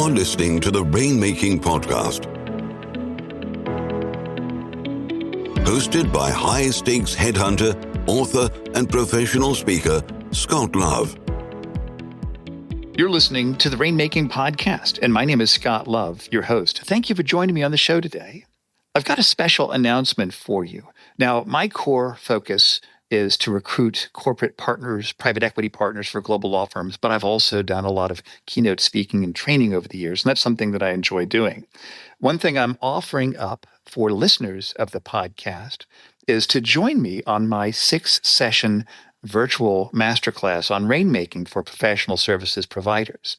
You're listening to the Rainmaking Podcast, hosted by high-stakes headhunter, author, and professional speaker, Scott Love. You're listening to the Rainmaking Podcast, and my name is Scott Love, your host. Thank you for joining me on the show today. I've got a special announcement for you. Now, my core focus is to recruit corporate partners, private equity partners for global law firms, but I've also done a lot of keynote speaking and training over the years, and that's something that I enjoy doing. One thing I'm offering up for listeners of the podcast is to join me on my 6-session virtual masterclass on rainmaking for professional services providers.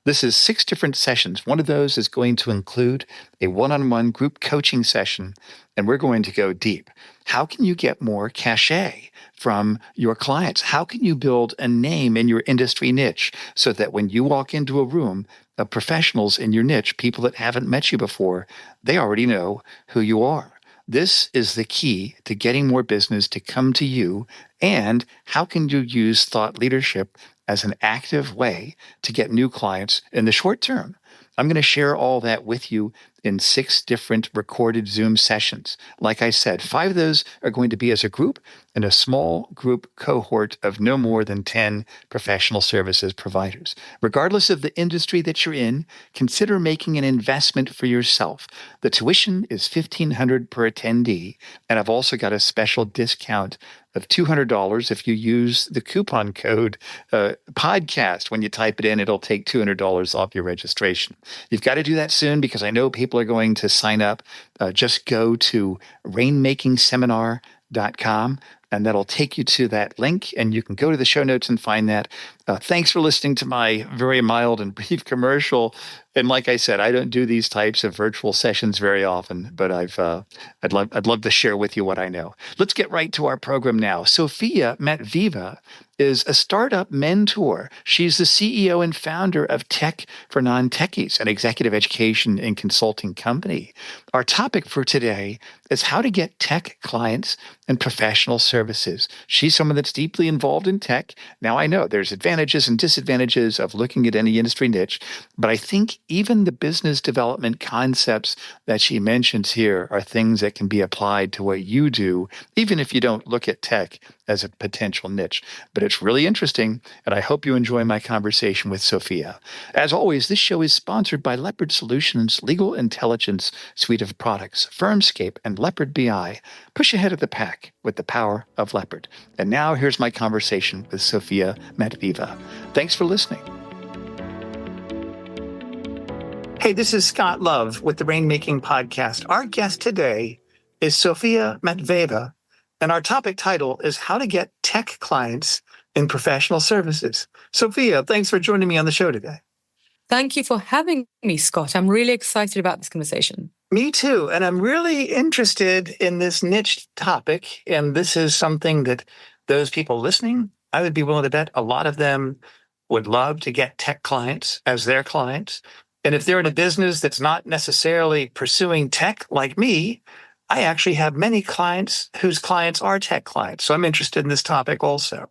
This is 6 different sessions. One of those is going to include a one-on-one group coaching session, and we're going to go deep. How can you get more cachet from your clients? How can you build a name in your industry niche so that when you walk into a room of professionals in your niche, people that haven't met you before, they already know who you are? This is the key to getting more business to come to you. And how can you use thought leadership as an active way to get new clients in the short term? I'm going to share all that with you in 6 different recorded Zoom sessions. Like I said, 5 of those are going to be as a group and a small group cohort of no more than 10 professional services providers. Regardless of the industry that you're in, consider making an investment for yourself. The tuition is $1,500 per attendee, and I've also got a special discount of $200 if you use the coupon code podcast. When you type it in, it'll take $200 off your registration. You've got to do that soon because I know people are going to sign up. Just go to rainmakingseminar.com, and that'll take you to that link, and you can go to the show notes and find that. Thanks for listening to my very mild and brief commercial. And like I said, I don't do these types of virtual sessions very often, but I'd love to share with you what I know. Let's get right to our program now. Sophia Matveeva is a startup mentor. She's the CEO and founder of Tech for Non-Techies, an executive education and consulting company. Our topic for today is how to get tech clients and professional services. She's someone that's deeply involved in tech. Now, I know there's advantages and disadvantages of looking at any industry niche, but I think even the business development concepts that she mentions here are things that can be applied to what you do, even if you don't look at tech as a potential niche. But it's really interesting, and I hope you enjoy my conversation with Sophia. As always, this show is sponsored by Leopard Solutions' legal intelligence suite of products, Firmscape and Leopard BI. Push ahead of the pack with the power of Leopard. And now here's my conversation with Sophia Matveeva. Thanks for listening. Hey, this is Scott Love with the Rainmaking Podcast. Our guest today is Sophia Matveeva, and our topic title is How to Get Tech Clients in Professional Services. Sophia, thanks for joining me on the show today. Thank you for having me, Scott. I'm really excited about this conversation. Me too. And I'm really interested in this niche topic. And this is something that those people listening, I would be willing to bet a lot of them would love to get tech clients as their clients. And if they're in a business that's not necessarily pursuing tech like me, I actually have many clients whose clients are tech clients. So I'm interested in this topic also.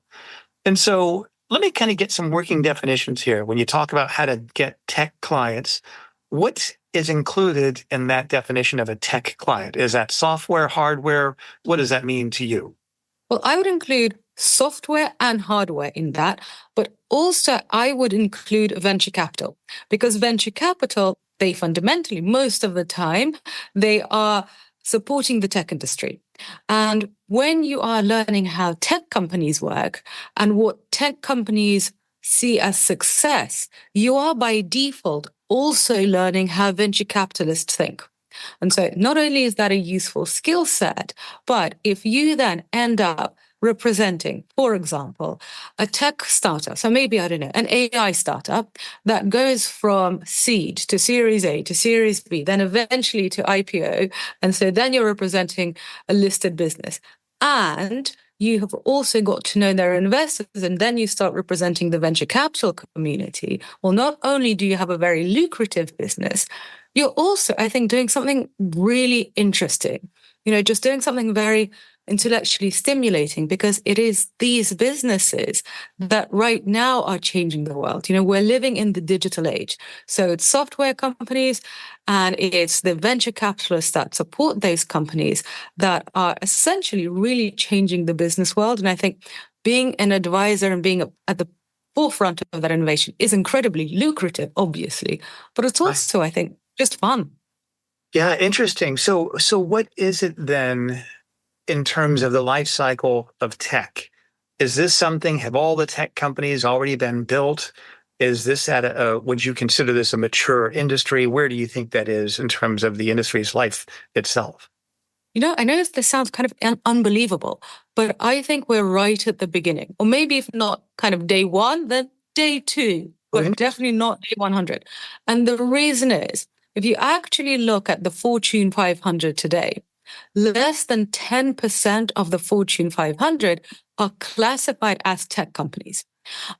And so let me kind of get some working definitions here. When you talk about how to get tech clients, what is included in that definition of a tech client? Is that software, hardware? What does that mean to you? Well, I would include software and hardware in that, but also I would include venture capital, because venture capital, they fundamentally, most of the time, they are supporting the tech industry. And when you are learning how tech companies work and what tech companies see as success, you are by default also learning how venture capitalists think. And so not only is that a useful skill set, but if you then end up representing, for example, a tech startup, so maybe, I don't know, an AI startup that goes from seed to Series A to Series B, then eventually to IPO, and so then you're representing a listed business. And you have also got to know their investors, and then you start representing the venture capital community. Well, not only do you have a very lucrative business, you're also, I think, doing something really interesting. Just doing something very intellectually stimulating because it is these businesses that right now are changing the world. We're living in the digital age. So it's software companies and it's the venture capitalists that support those companies that are essentially really changing the business world. And I think being an advisor and being at the forefront of that innovation is incredibly lucrative, obviously, but it's also, I think, just fun. Yeah, interesting. So what is it then in terms of the life cycle of tech? Is this something, have all the tech companies already been built? Is this would you consider this a mature industry? Where do you think that is in terms of the industry's life itself? I know this sounds kind of unbelievable, but I think we're right at the beginning. Or maybe if not kind of day one, then day two, but definitely not day 100. And the reason is, if you actually look at the Fortune 500 today, less than 10% of the Fortune 500 are classified as tech companies.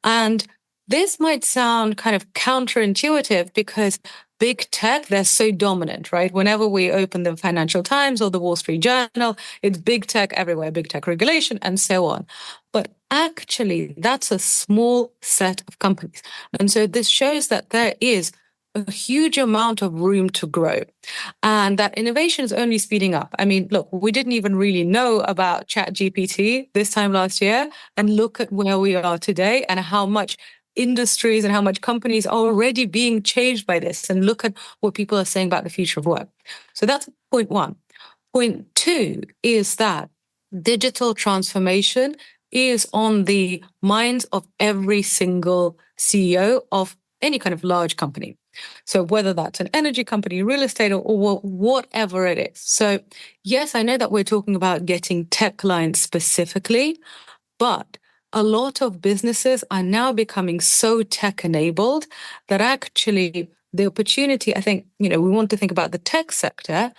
And this might sound kind of counterintuitive because big tech, they're so dominant, right? Whenever we open the Financial Times or the Wall Street Journal, it's big tech everywhere, big tech regulation, and so on. But actually, that's a small set of companies. And so this shows that there is a huge amount of room to grow and that innovation is only speeding up. I mean, look, we didn't even really know about ChatGPT this time last year, and look at where we are today and how much industries and how much companies are already being changed by this, and look at what people are saying about the future of work. So that's point one. Point two is that digital transformation is on the minds of every single CEO of any kind of large company. So whether that's an energy company, real estate, or whatever it is. So yes, I know that we're talking about getting tech clients specifically, but a lot of businesses are now becoming so tech-enabled that actually the opportunity, I think, we want to think about the tech sector,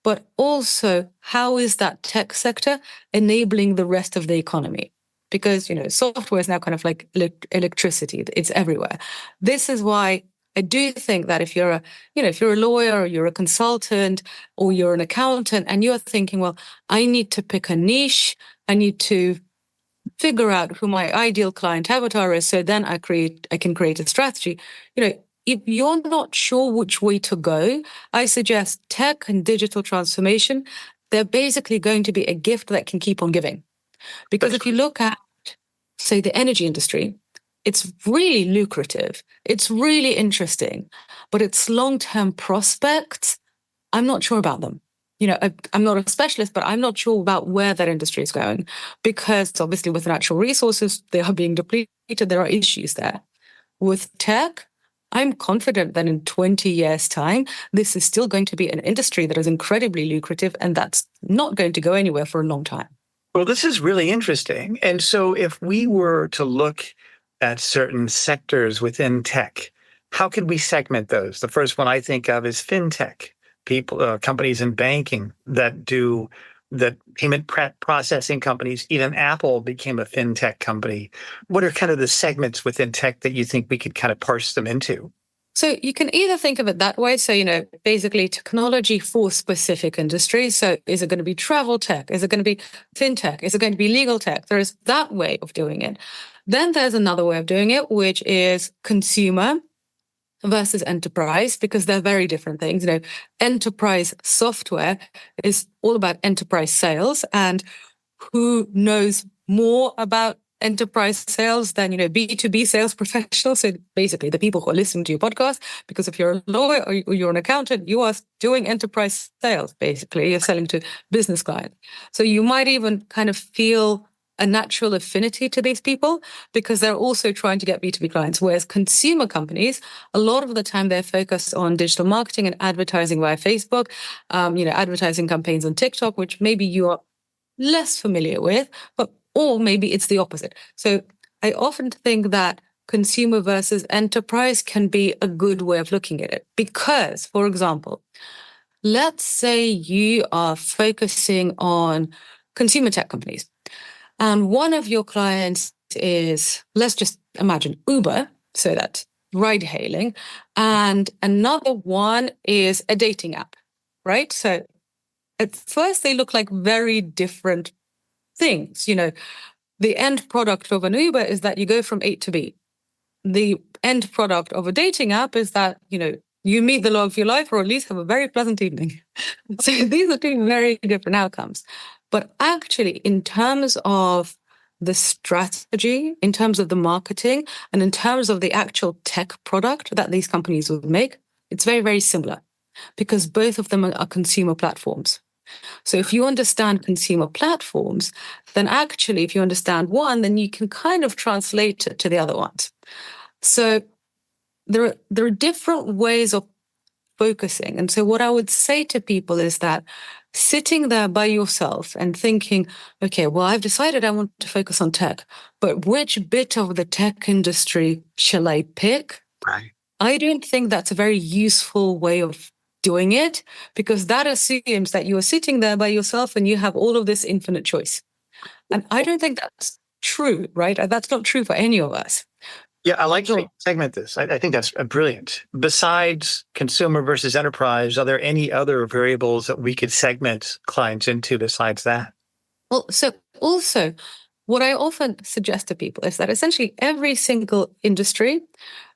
but also how is that tech sector enabling the rest of the economy? Because, software is now kind of like electricity. It's everywhere. This is why I do think that if you're a lawyer or you're a consultant or you're an accountant and you're thinking, well, I need to pick a niche, I need to figure out who my ideal client avatar is, so then I can create a strategy. If you're not sure which way to go, I suggest tech and digital transformation, they're basically going to be a gift that can keep on giving. Because if you look at, say, the energy industry, it's really lucrative. It's really interesting, but its long-term prospects, I'm not sure about them. I'm not a specialist, but I'm not sure about where that industry is going, because obviously with natural resources, they are being depleted. There are issues there. With tech, I'm confident that in 20 years' time, this is still going to be an industry that is incredibly lucrative, and that's not going to go anywhere for a long time. Well, this is really interesting. And so if we were to look at certain sectors within tech, how could we segment those? The first one I think of is fintech, companies in banking that do the payment processing companies. Even Apple became a fintech company. What are kind of the segments within tech that you think we could kind of parse them into? So you can either think of it that way. So, basically technology for specific industries. So is it going to be travel tech? Is it going to be fintech? Is it going to be legal tech? There is that way of doing it. Then there's another way of doing it, which is consumer versus enterprise, because they're very different things. Enterprise software is all about enterprise sales, and who knows more about enterprise sales than, B2B sales professionals. So basically the people who are listening to your podcast, because if you're a lawyer or you're an accountant, you are doing enterprise sales. Basically, you're selling to business clients. So you might even kind of feel a natural affinity to these people because they're also trying to get B2B clients. Whereas consumer companies, a lot of the time they're focused on digital marketing and advertising via Facebook, advertising campaigns on TikTok, which maybe you are less familiar with, or maybe it's the opposite. So I often think that consumer versus enterprise can be a good way of looking at it. Because, for example, let's say you are focusing on consumer tech companies, and one of your clients is, let's just imagine Uber, so that's ride hailing, and another one is a dating app, right? So at first they look like very different things. The end product of an Uber is that you go from A to B. The end product of a dating app is that, you meet the love of your life or at least have a very pleasant evening. So these are two very different outcomes. But actually, in terms of the strategy, in terms of the marketing, and in terms of the actual tech product that these companies would make, it's very, very similar because both of them are consumer platforms. So if you understand consumer platforms, then actually, if you understand one, then you can kind of translate it to the other ones. So there are different ways of focusing. And so what I would say to people is that sitting there by yourself and thinking, okay, well, I've decided I want to focus on tech, but which bit of the tech industry shall I pick? Right. I don't think that's a very useful way of doing it because that assumes that you are sitting there by yourself and you have all of this infinite choice. And I don't think that's true, right? That's not true for any of us. Yeah, I like to segment this. I think that's brilliant. Besides consumer versus enterprise, are there any other variables that we could segment clients into besides that? Well, so also what I often suggest to people is that essentially every single industry,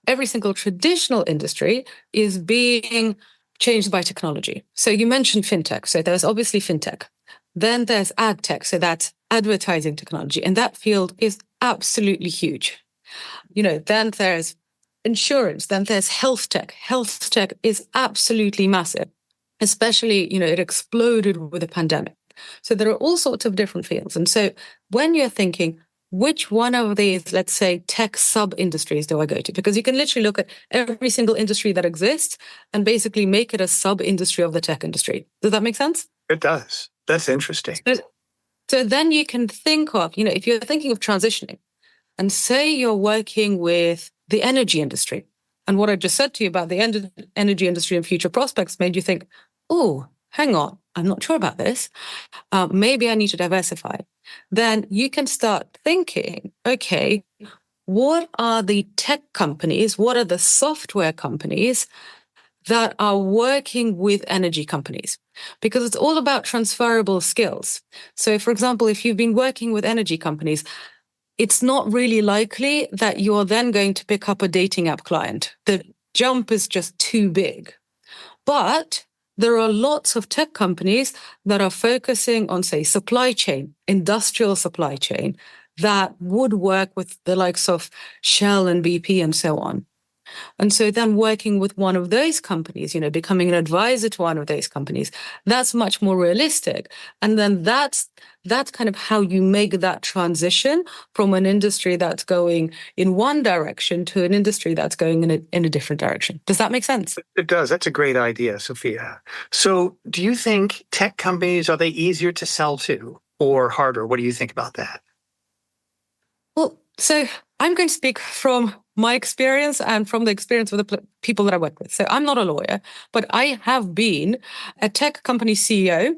every single traditional industry is being changed by technology. So you mentioned fintech. So there's obviously fintech. Then there's ad tech. So that's advertising technology. And that field is absolutely huge. Then there's insurance, then there's health tech. Health tech is absolutely massive, especially, it exploded with the pandemic. So there are all sorts of different fields. And so when you're thinking, which one of these, let's say, tech sub-industries do I go to? Because you can literally look at every single industry that exists and basically make it a sub-industry of the tech industry. Does that make sense? It does. That's interesting. So then you can think of, if you're thinking of transitioning, and say you're working with the energy industry. And what I just said to you about the energy industry and future prospects made you think, oh, hang on, I'm not sure about this. Maybe I need to diversify. Then you can start thinking, okay, what are the tech companies? What are the software companies that are working with energy companies? Because it's all about transferable skills. So, for example, if you've been working with energy companies, it's not really likely that you're then going to pick up a dating app client. The jump is just too big. But there are lots of tech companies that are focusing on, say, supply chain, industrial supply chain, that would work with the likes of Shell and BP and so on. And so then working with one of those companies, becoming an advisor to one of those companies, that's much more realistic. And then that's kind of how you make that transition from an industry that's going in one direction to an industry that's going in a different direction. Does that make sense? It does. That's a great idea, Sophia. So do you think tech companies, are they easier to sell to or harder? What do you think about that? Well, so I'm going to speak from my experience and from the experience of the people that I work with. So I'm not a lawyer, but I have been a tech company CEO,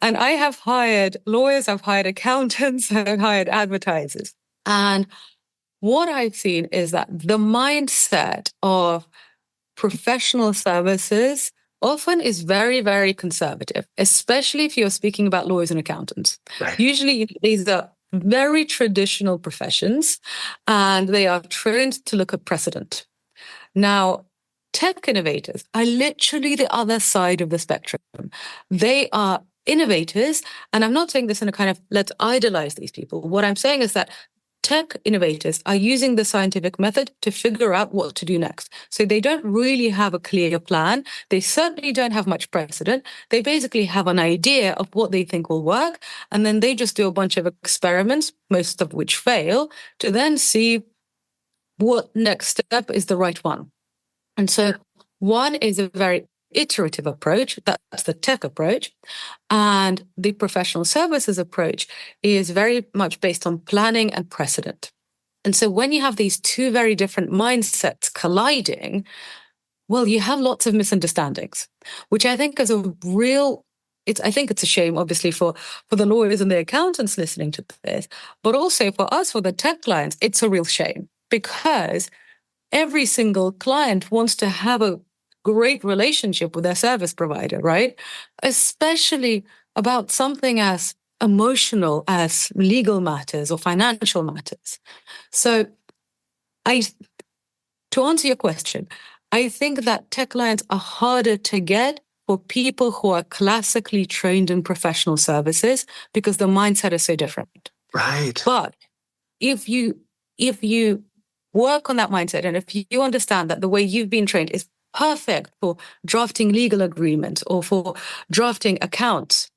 and I have hired lawyers, I've hired accountants, I've hired advertisers. And what I've seen is that the mindset of professional services often is very, very conservative, especially if you're speaking about lawyers and accountants. Right. Usually these are very traditional professions, and they are trained to look at precedent. Now, tech innovators are literally the other side of the spectrum. They are innovators, and I'm not saying this in a kind of let's idolize these people. What I'm saying is that tech innovators are using the scientific method to figure out what to do next. So they don't really have a clear plan. They certainly don't have much precedent. They basically have an idea of what they think will work. And then they just do a bunch of experiments, most of which fail, to then see what next step is the right one. And so one is a very iterative approach. That's the tech approach. And the professional services approach is very much based on planning and precedent. And so when you have these two very different mindsets colliding, well, you have lots of misunderstandings, which I think is I think it's a shame, obviously, for the lawyers and the accountants listening to this, but also for us, for the tech clients, it's a real shame because every single client wants to have a great relationship with their service provider, right? Especially about something as emotional as legal matters or financial matters. So to answer your question, I think that tech clients are harder to get for people who are classically trained in professional services because the mindset is so different. Right. But if you work on that mindset, and if you understand that the way you've been trained is perfect for drafting legal agreements or for drafting accounts,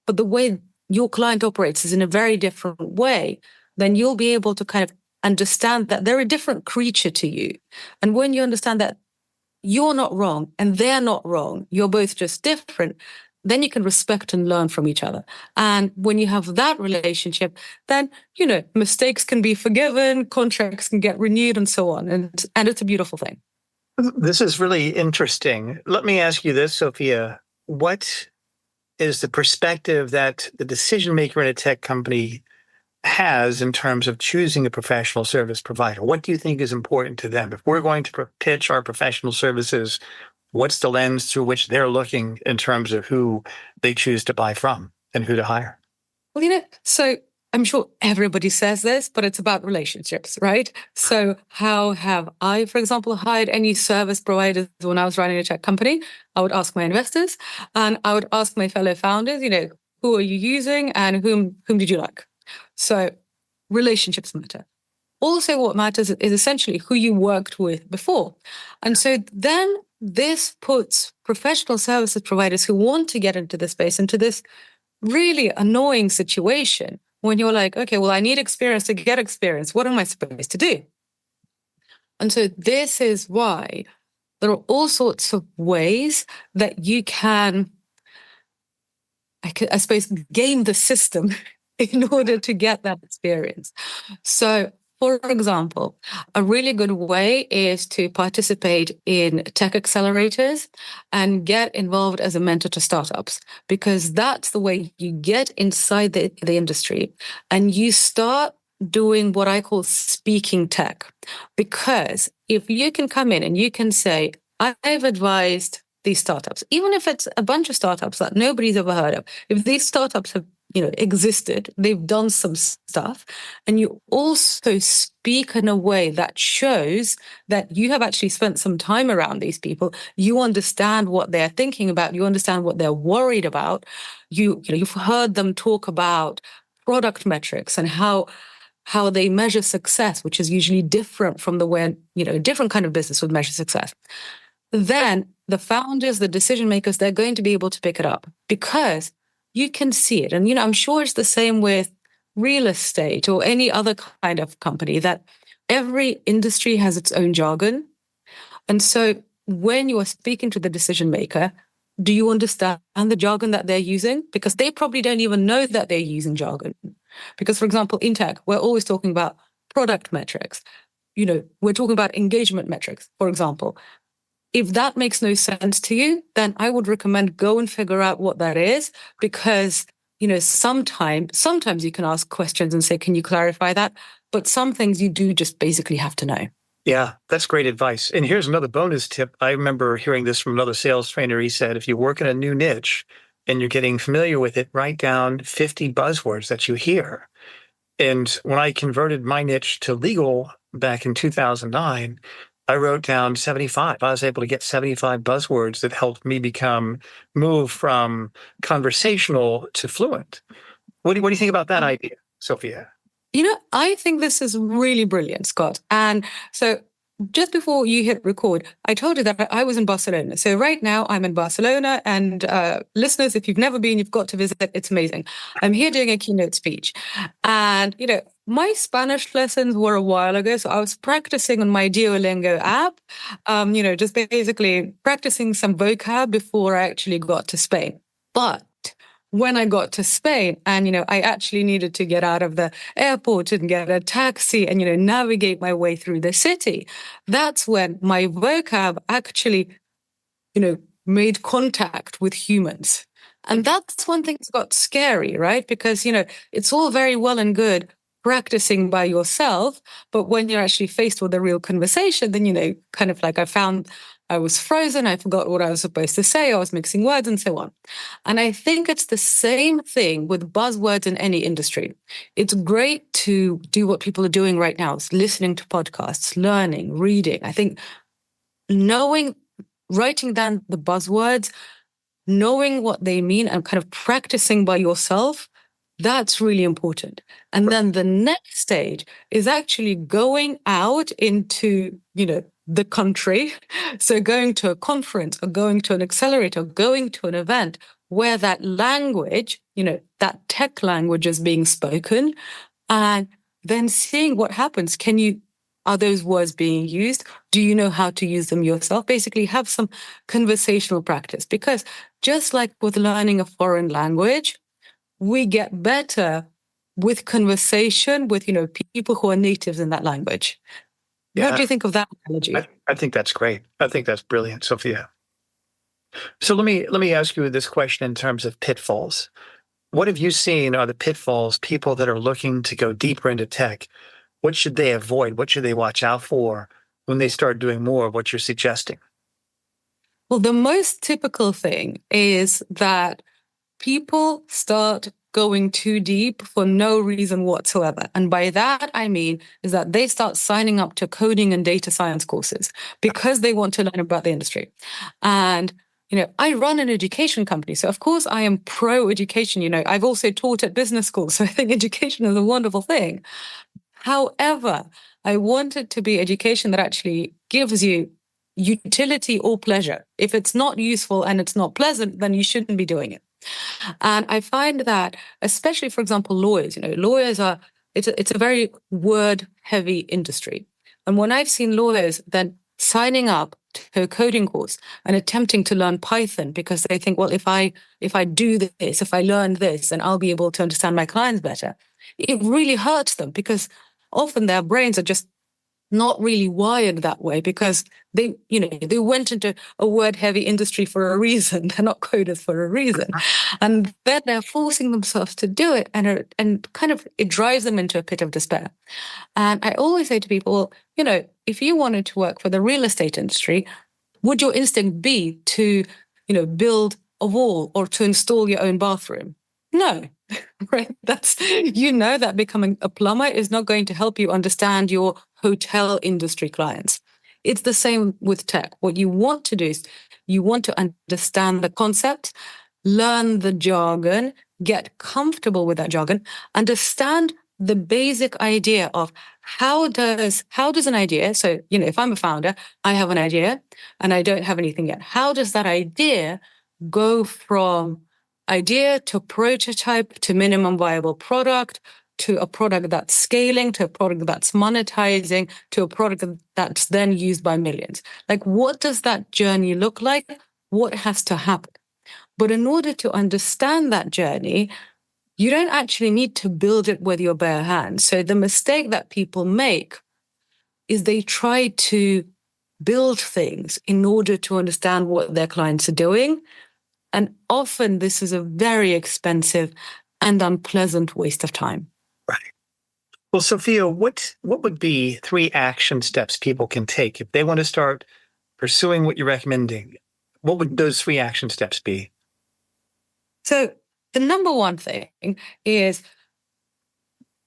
but the way your client operates is in a very different way, then you'll be able to kind of understand that they're a different creature to you. And when you understand that you're not wrong and they're not wrong, you're both just different, then you can respect and learn from each other. And when you have that relationship, then, mistakes can be forgiven, contracts can get renewed and so on. And it's a beautiful thing. This is really interesting. Let me ask you this, Sophia. What is the perspective that the decision maker in a tech company has in terms of choosing a professional service provider? What do you think is important to them? If we're going to pitch our professional services, what's the lens through which they're looking in terms of who they choose to buy from and who to hire? Well, so I'm sure everybody says this, but it's about relationships, right? So how have I, for example, hired any service providers when I was running a tech company? I would ask my investors and I would ask my fellow founders, who are you using and whom did you like? So relationships matter. Also, what matters is essentially who you worked with before. And so then this puts professional services providers who want to get into this space into this really annoying situation when you're like, okay, well, I need experience to get experience. What am I supposed to do? And so this is why there are all sorts of ways that you can, I suppose, game the system in order to get that experience. So, for example, a really good way is to participate in tech accelerators and get involved as a mentor to startups, because that's the way you get inside the industry and you start doing what I call speaking tech. Because if you can come in and you can say, I've advised these startups, even if it's a bunch of startups that nobody's ever heard of, if these startups have existed, they've done some stuff, and you also speak in a way that shows that you have actually spent some time around these people, you understand what they're thinking about, you understand what they're worried about, you've heard them talk about product metrics and how they measure success, which is usually different from the way, a different kind of business would measure success. Then the founders, the decision makers, they're going to be able to pick it up because you can see it. And, I'm sure it's the same with real estate or any other kind of company, that every industry has its own jargon. And so when you are speaking to the decision maker, do you understand the jargon that they're using? Because they probably don't even know that they're using jargon. Because, for example, in tech, we're always talking about product metrics. We're talking about engagement metrics, for example. If that makes no sense to you, then I would recommend go and figure out what that is, because, sometimes you can ask questions and say, can you clarify that? But some things you do just basically have to know. Yeah, that's great advice. And here's another bonus tip. I remember hearing this from another sales trainer. He said, if you work in a new niche and you're getting familiar with it, write down 50 buzzwords that you hear. And when I converted my niche to legal back in 2009, I wrote down 75. I was able to get 75 buzzwords that helped me move from conversational to fluent. What do you think about that idea, Sophia? I think this is really brilliant, Scott. And so just before you hit record, I told you that I was in Barcelona. So right now I'm in Barcelona, and listeners, if you've never been, you've got to visit. It's amazing. I'm here doing a keynote speech. And, my Spanish lessons were a while ago. So I was practicing on my Duolingo app, just basically practicing some vocab before I actually got to Spain. But when I got to Spain and, I actually needed to get out of the airport and get a taxi and, navigate my way through the city, that's when my vocab actually, made contact with humans. And that's when things got scary, right? Because, it's all very well and good practicing by yourself, but when you're actually faced with a real conversation, then, kind of like I found I was frozen. I forgot what I was supposed to say. I was mixing words and so on. And I think it's the same thing with buzzwords in any industry. It's great to do what people are doing right now. It's listening to podcasts, learning, reading. I think writing down the buzzwords, knowing what they mean and kind of practicing by yourself, that's really important. And then the next stage is actually going out into, the country. So going to a conference or going to an accelerator, going to an event where that language, that tech language is being spoken, and then seeing what happens. Are those words being used? Do you know how to use them yourself? Basically, have some conversational practice, because just like with learning a foreign language, we get better with conversation with, people who are natives in that language. Yeah. What do you think of that analogy? I think that's great. I think that's brilliant, Sophia. So let me ask you this question in terms of pitfalls. What have you seen are the pitfalls people that are looking to go deeper into tech? What should they avoid? What should they watch out for when they start doing more of what you're suggesting? Well, the most typical thing is that people start going too deep for no reason whatsoever. And by that, I mean is that they start signing up to coding and data science courses because they want to learn about the industry. And, I run an education company. So, of course, I am pro-education. I've also taught at business school. So I think education is a wonderful thing. However, I want it to be education that actually gives you utility or pleasure. If it's not useful and it's not pleasant, then you shouldn't be doing it. And I find that, especially, for example, lawyers, lawyers it's a very word-heavy industry. And when I've seen lawyers then signing up to a coding course and attempting to learn Python because they think, well, if I do this, if I learn this, then I'll be able to understand my clients better, it really hurts them because often their brains are just not really wired that way because they went into a word-heavy industry for a reason. They're not coders for a reason. And then they're forcing themselves to do it and kind of it drives them into a pit of despair. And I always say to people, if you wanted to work for the real estate industry, would your instinct be to, build a wall or to install your own bathroom? No. Right. That becoming a plumber is not going to help you understand your hotel industry clients. It's the same with tech. What you want to do is you want to understand the concept, learn the jargon, get comfortable with that jargon, understand the basic idea of how does an idea, so, if I'm a founder, I have an idea and I don't have anything yet. How does that idea go from idea to prototype to minimum viable product to a product that's scaling to a product that's monetizing to a product that's then used by millions? Like, what does that journey look like? What has to happen? But in order to understand that journey, you don't actually need to build it with your bare hands. So the mistake that people make is they try to build things in order to understand what their clients are doing. And often this is a very expensive and unpleasant waste of time. Right. Well, Sophia, what would be 3 action steps people can take if they want to start pursuing what you're recommending? What would those 3 action steps be? So the number one thing is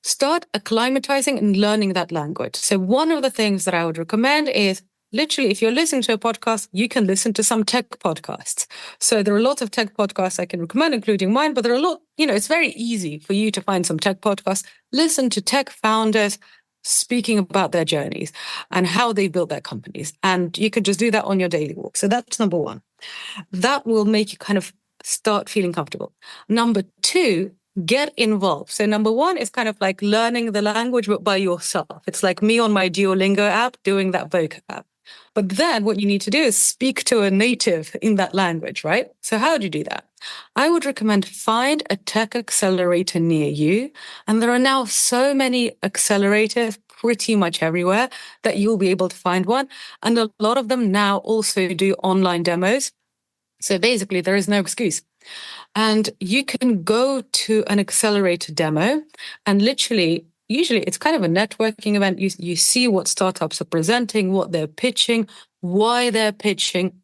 start acclimatizing and learning that language. So one of the things that I would recommend is literally, if you're listening to a podcast, you can listen to some tech podcasts. So there are lots of tech podcasts I can recommend, including mine, but there are a lot, it's very easy for you to find some tech podcasts. Listen to tech founders speaking about their journeys and how they built their companies. And you can just do that on your daily walk. So that's number one. That will make you kind of start feeling comfortable. Number 2, get involved. So number 1 is kind of like learning the language, but by yourself. It's like me on my Duolingo app doing that vocab. But then what you need to do is speak to a native in that language, right? So how do you do that? I would recommend find a tech accelerator near you. And there are now so many accelerators pretty much everywhere that you'll be able to find one. And a lot of them now also do online demos. So basically, there is no excuse. And you can go to an accelerator demo and usually it's kind of a networking event. You see what startups are presenting, what they're pitching, why they're pitching.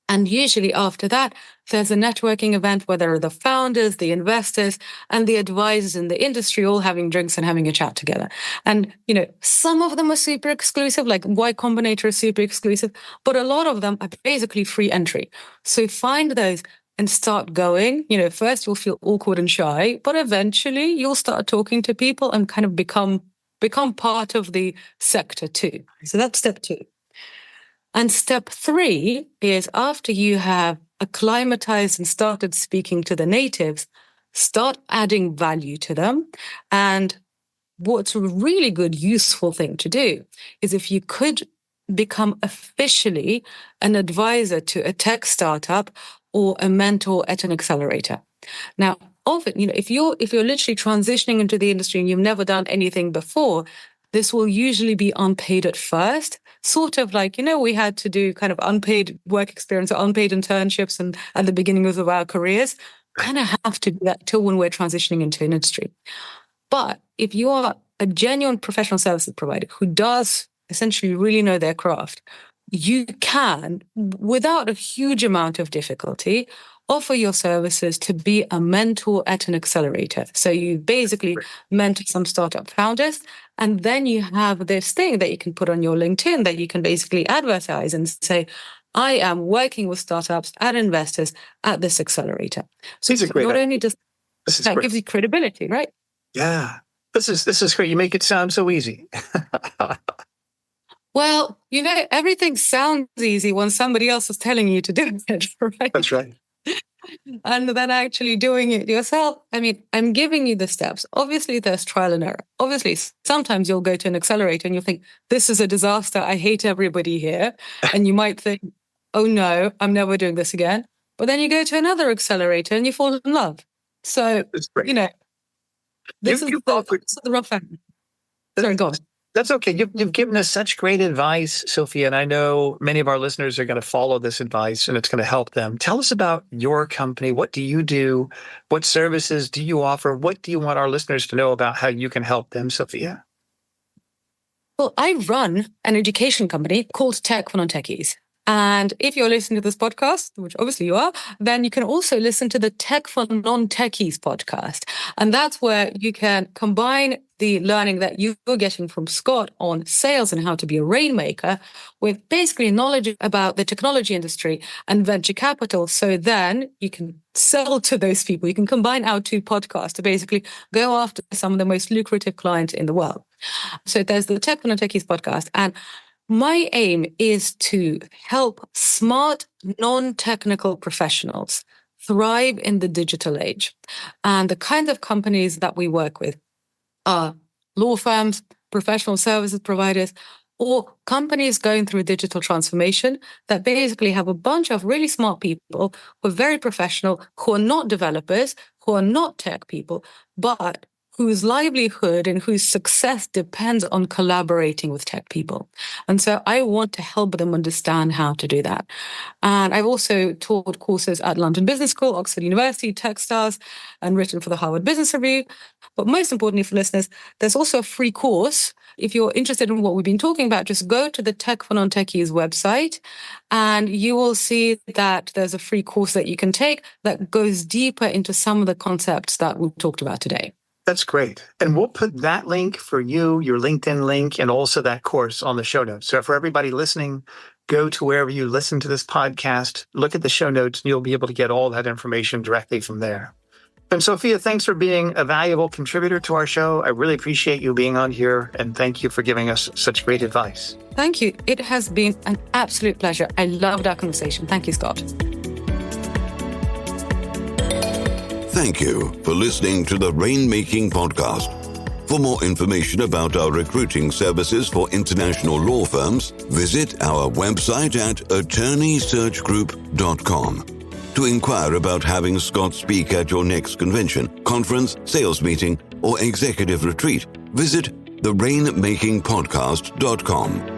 And usually after that, there's a networking event where there are the founders, the investors, and the advisors in the industry all having drinks and having a chat together. And, some of them are super exclusive, like Y Combinator is super exclusive, but a lot of them are basically free entry. So find those and start going. First you'll feel awkward and shy, but eventually you'll start talking to people and kind of become part of the sector too. So that's step 2. And step 3 is after you have acclimatized and started speaking to the natives, start adding value to them. And what's a really good, useful thing to do is if you could become officially an advisor to a tech startup or a mentor at an accelerator. Now, often, if you're literally transitioning into the industry and you've never done anything before, this will usually be unpaid at first. Sort of like, we had to do kind of unpaid work experience or unpaid internships and at the beginning of our careers, kind of have to do that till when we're transitioning into an industry. But if you are a genuine professional services provider who does essentially really know their craft, you can, without a huge amount of difficulty, offer your services to be a mentor at an accelerator. So you basically mentor some startup founders, and then you have this thing that you can put on your LinkedIn that you can basically advertise and say, I am working with startups and investors at this accelerator. So not only does that gives you credibility, right? Yeah. This is great. You make it sound so easy. Well, everything sounds easy when somebody else is telling you to do it, right? That's right. And then actually doing it yourself. I mean, I'm giving you the steps. Obviously, there's trial and error. Obviously, sometimes you'll go to an accelerator and you'll think, this is a disaster. I hate everybody here. And you might think, oh no, I'm never doing this again. But then you go to another accelerator and you fall in love. So, this is the rough end. Sorry, go on. That's okay. You've given us such great advice, Sophia, and I know many of our listeners are going to follow this advice and it's going to help them. Tell us about your company. What do you do? What services do you offer? What do you want our listeners to know about how you can help them, Sophia? Well, I run an education company called Tech for Non-Techies. And if you're listening to this podcast, which obviously you are, then you can also listen to the Tech for Non-Techies podcast. And that's where you can combine the learning that you're getting from Scott on sales and how to be a rainmaker with basically knowledge about the technology industry and venture capital. So then you can sell to those people. You can combine our 2 podcasts to basically go after some of the most lucrative clients in the world. So there's the Tech for Non-Techies podcast. And my aim is to help smart, non-technical professionals thrive in the digital age. And the kind of companies that we work with are law firms, professional services providers, or companies going through digital transformation that basically have a bunch of really smart people who are very professional, who are not developers, who are not tech people, but whose livelihood and whose success depends on collaborating with tech people. And so I want to help them understand how to do that. And I've also taught courses at London Business School, Oxford University, Techstars, and written for the Harvard Business Review. But most importantly for listeners, there's also a free course. If you're interested in what we've been talking about, just go to the Tech for Non-Techies website and you will see that there's a free course that you can take that goes deeper into some of the concepts that we've talked about today. That's great. And we'll put that link for you, your LinkedIn link, and also that course on the show notes. So for everybody listening, go to wherever you listen to this podcast, look at the show notes, and you'll be able to get all that information directly from there. And Sophia, thanks for being a valuable contributor to our show. I really appreciate you being on here, and thank you for giving us such great advice. Thank you. It has been an absolute pleasure. I loved our conversation. Thank you, Scott. Thank you for listening to the Rainmaking Podcast. For more information about our recruiting services for international law firms, visit our website at attorneysearchgroup.com. To inquire about having Scott speak at your next convention, conference, sales meeting, or executive retreat, visit therainmakingpodcast.com.